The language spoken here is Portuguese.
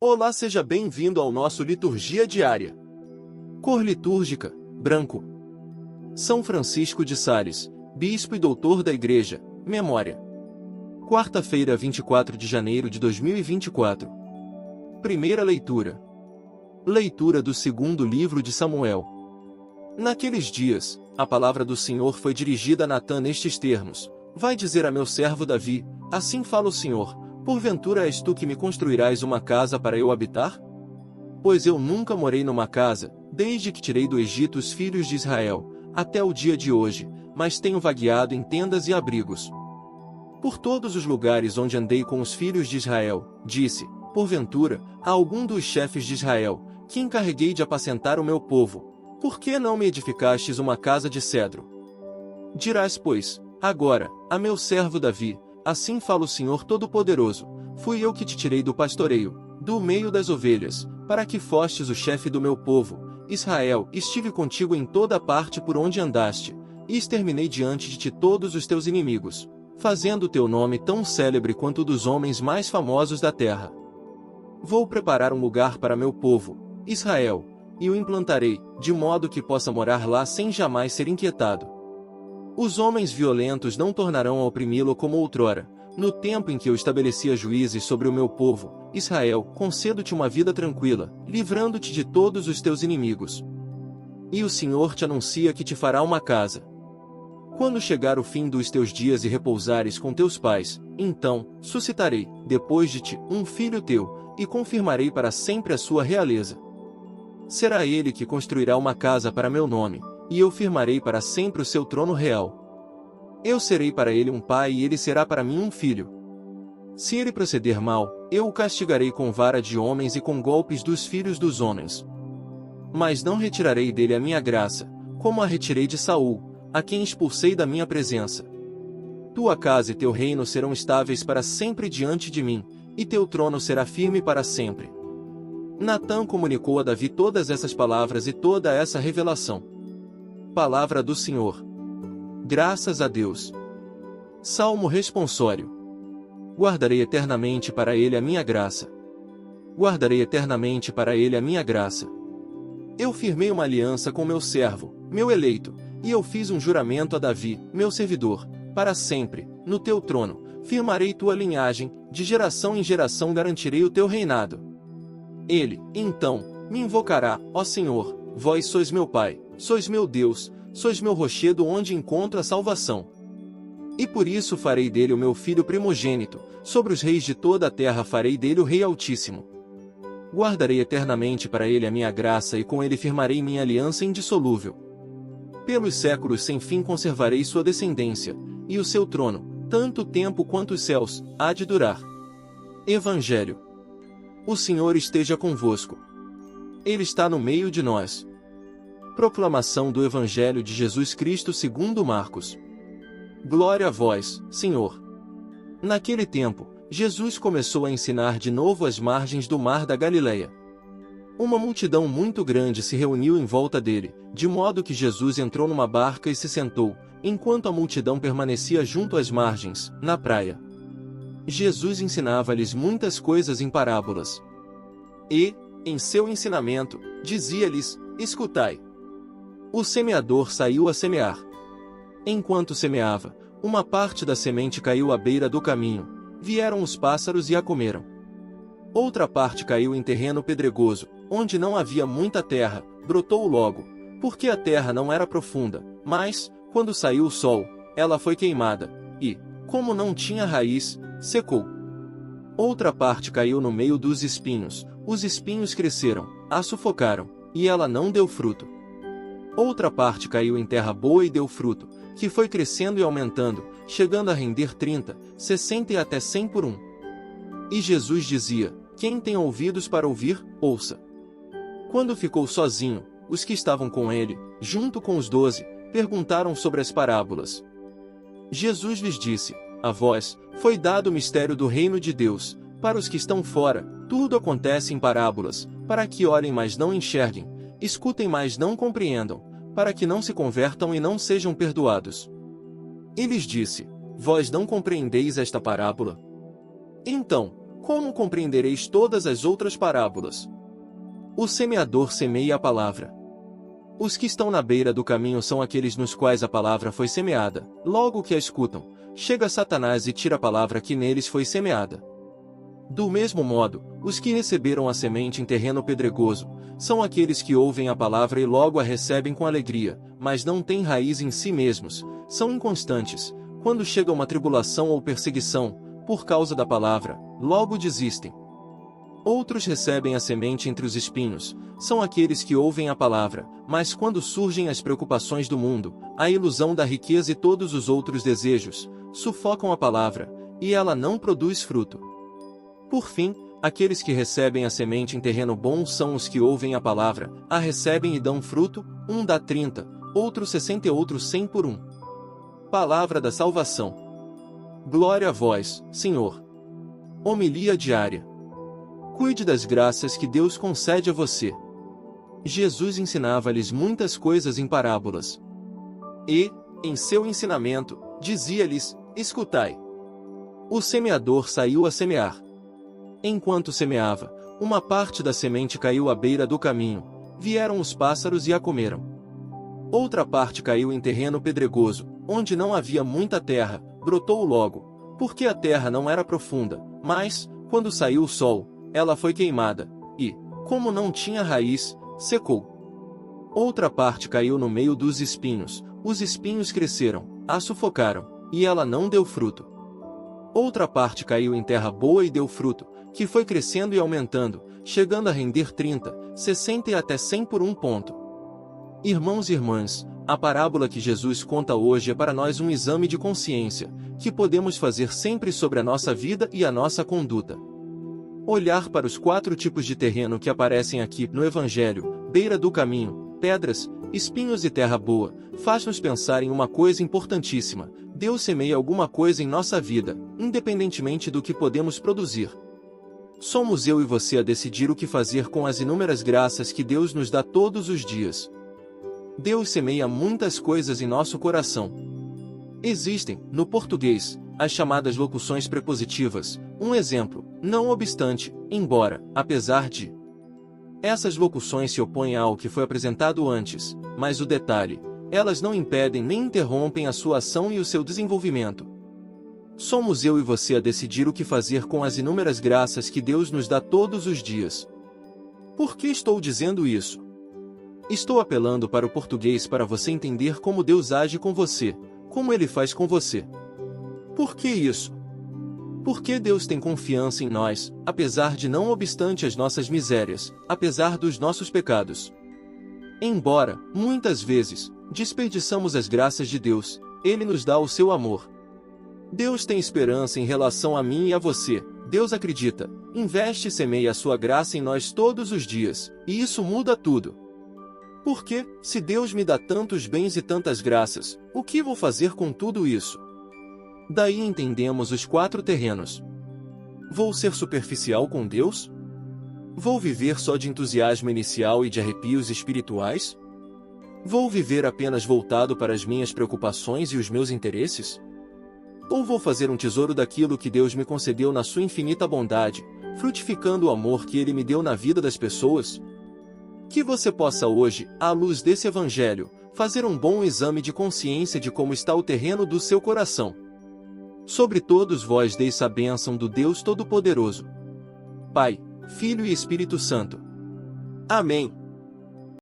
Olá, seja bem-vindo ao nosso Liturgia Diária. Cor litúrgica, branco. São Francisco de Sales, Bispo e Doutor da Igreja, memória. Quarta-feira, 24 de janeiro de 2024. Primeira leitura. Leitura do segundo livro de Samuel. Naqueles dias, a palavra do Senhor foi dirigida a Natã nestes termos: Vai dizer a meu servo Davi, assim fala o Senhor, porventura és tu que me construirás uma casa para eu habitar? Pois eu nunca morei numa casa, desde que tirei do Egito os filhos de Israel, até o dia de hoje, mas tenho vagueado em tendas e abrigos. Por todos os lugares onde andei com os filhos de Israel, disse, porventura, a algum dos chefes de Israel, que encarreguei de apacentar o meu povo, por que não me edificastes uma casa de cedro? Dirás, pois, agora, a meu servo Davi, assim fala o Senhor Todo-Poderoso, fui eu que te tirei do pastoreio, do meio das ovelhas, para que fostes o chefe do meu povo, Israel, estive contigo em toda parte por onde andaste, e exterminei diante de ti todos os teus inimigos, fazendo o teu nome tão célebre quanto o dos homens mais famosos da terra. Vou preparar um lugar para meu povo, Israel, e o implantarei, de modo que possa morar lá sem jamais ser inquietado. Os homens violentos não tornarão a oprimi-lo como outrora. No tempo em que eu estabelecia juízes sobre o meu povo, Israel, concedo-te uma vida tranquila, livrando-te de todos os teus inimigos. E o Senhor te anuncia que te fará uma casa. Quando chegar o fim dos teus dias e repousares com teus pais, então, suscitarei, depois de ti, um filho teu, e confirmarei para sempre a sua realeza. Será ele que construirá uma casa para meu nome, e eu firmarei para sempre o seu trono real. Eu serei para ele um pai e ele será para mim um filho. Se ele proceder mal, eu o castigarei com vara de homens e com golpes dos filhos dos homens. Mas não retirarei dele a minha graça, como a retirei de Saul, a quem expulsei da minha presença. Tua casa e teu reino serão estáveis para sempre diante de mim, e teu trono será firme para sempre. Natã comunicou a Davi todas essas palavras e toda essa revelação. Palavra do Senhor. Graças a Deus. Salmo responsório. Guardarei eternamente para ele a minha graça. Guardarei eternamente para ele a minha graça. Eu firmei uma aliança com meu servo, meu eleito, e eu fiz um juramento a Davi, meu servidor, para sempre, no teu trono, firmarei tua linhagem, de geração em geração garantirei o teu reinado. Ele, então, me invocará, ó Senhor, vós sois meu Pai, sois meu Deus, sois meu rochedo onde encontro a salvação. E por isso farei dele o meu filho primogênito, sobre os reis de toda a terra farei dele o Rei Altíssimo. Guardarei eternamente para ele a minha graça e com ele firmarei minha aliança indissolúvel. Pelos séculos sem fim conservarei sua descendência, e o seu trono, tanto tempo quanto os céus, há de durar. Evangelho. O Senhor esteja convosco. Ele está no meio de nós. Proclamação do Evangelho de Jesus Cristo segundo Marcos. Glória a vós, Senhor. Naquele tempo, Jesus começou a ensinar de novo às margens do mar da Galileia. Uma multidão muito grande se reuniu em volta dele, de modo que Jesus entrou numa barca e se sentou, enquanto a multidão permanecia junto às margens, na praia. Jesus ensinava-lhes muitas coisas em parábolas. E, em seu ensinamento, dizia-lhes, escutai. O semeador saiu a semear. Enquanto semeava, uma parte da semente caiu à beira do caminho, vieram os pássaros e a comeram. Outra parte caiu em terreno pedregoso, onde não havia muita terra, brotou logo, porque a terra não era profunda, mas, quando saiu o sol, ela foi queimada, e, como não tinha raiz, secou. Outra parte caiu no meio dos espinhos, os espinhos cresceram, a sufocaram, e ela não deu fruto. Outra parte caiu em terra boa e deu fruto, que foi crescendo e aumentando, chegando a render 30, 60 e até 100 por um. E Jesus dizia, quem tem ouvidos para ouvir, ouça. Quando ficou sozinho, os que estavam com ele, junto com os 12, perguntaram sobre as parábolas. Jesus lhes disse, a vós, foi dado o mistério do reino de Deus, para os que estão fora, tudo acontece em parábolas, para que olhem mas não enxerguem, escutem mas não compreendam, para que não se convertam e não sejam perdoados. E lhes disse, vós não compreendeis esta parábola? Então, Como compreendereis todas as outras parábolas? O semeador semeia a palavra. Os que estão na beira do caminho são aqueles nos quais a palavra foi semeada. Logo que a escutam, chega Satanás e tira a palavra que neles foi semeada. Do mesmo modo, os que receberam a semente em terreno pedregoso, são aqueles que ouvem a palavra e logo a recebem com alegria, mas não têm raiz em si mesmos, são inconstantes. Quando chega uma tribulação ou perseguição, por causa da palavra, logo desistem. Outros recebem a semente entre os espinhos, são aqueles que ouvem a palavra, mas quando surgem as preocupações do mundo, a ilusão da riqueza e todos os outros desejos, sufocam a palavra, e ela não produz fruto. Por fim, aqueles que recebem a semente em terreno bom são os que ouvem a palavra, a recebem e dão fruto, um dá 30, outro 60 e outro 100 por um. Palavra da salvação. Glória a vós, Senhor. Homilia diária. Cuide das graças que Deus concede a você. Jesus ensinava-lhes muitas coisas em parábolas. E, em seu ensinamento, dizia-lhes: escutai. O semeador saiu a semear. Enquanto semeava, uma parte da semente caiu à beira do caminho, vieram os pássaros e a comeram. Outra parte caiu em terreno pedregoso, onde não havia muita terra, brotou logo, porque a terra não era profunda, mas, quando saiu o sol, ela foi queimada, e, como não tinha raiz, secou. Outra parte caiu no meio dos espinhos, os espinhos cresceram, a sufocaram, e ela não deu fruto. Outra parte caiu em terra boa e deu fruto, que foi crescendo e aumentando, chegando a render 30, 60 e até 100 por um ponto. Irmãos e irmãs, a parábola que Jesus conta hoje é para nós um exame de consciência, que podemos fazer sempre sobre a nossa vida e a nossa conduta. Olhar para os 4 tipos de terreno que aparecem aqui no Evangelho, beira do caminho, pedras, espinhos e terra boa, faz-nos pensar em uma coisa importantíssima: Deus semeia alguma coisa em nossa vida, independentemente do que podemos produzir. Somos eu e você a decidir o que fazer com as inúmeras graças que Deus nos dá todos os dias. Deus semeia muitas coisas em nosso coração. Existem, no português, as chamadas locuções prepositivas, um exemplo: não obstante, embora, apesar de. Essas locuções se opõem ao que foi apresentado antes, mas o detalhe: elas não impedem nem interrompem a sua ação e o seu desenvolvimento. Somos eu e você a decidir o que fazer com as inúmeras graças que Deus nos dá todos os dias. Por que estou dizendo isso? Estou apelando para o português para você entender como Deus age com você, como Ele faz com você. Por que isso? Porque Deus tem confiança em nós, apesar de não obstante as nossas misérias, apesar dos nossos pecados. Embora, muitas vezes, desperdiçamos as graças de Deus, Ele nos dá o seu amor. Deus tem esperança em relação a mim e a você. Deus acredita, investe e semeia a sua graça em nós todos os dias, e isso muda tudo. Porque, se Deus me dá tantos bens e tantas graças, o que vou fazer com tudo isso? Daí entendemos os 4 terrenos. Vou ser superficial com Deus? Vou viver só de entusiasmo inicial e de arrepios espirituais? Vou viver apenas voltado para as minhas preocupações e os meus interesses? Ou vou fazer um tesouro daquilo que Deus me concedeu na sua infinita bondade, frutificando o amor que Ele me deu na vida das pessoas? Que você possa hoje, à luz desse Evangelho, fazer um bom exame de consciência de como está o terreno do seu coração. Sobre todos vós deis a bênção do Deus Todo-Poderoso, Pai, Filho e Espírito Santo. Amém.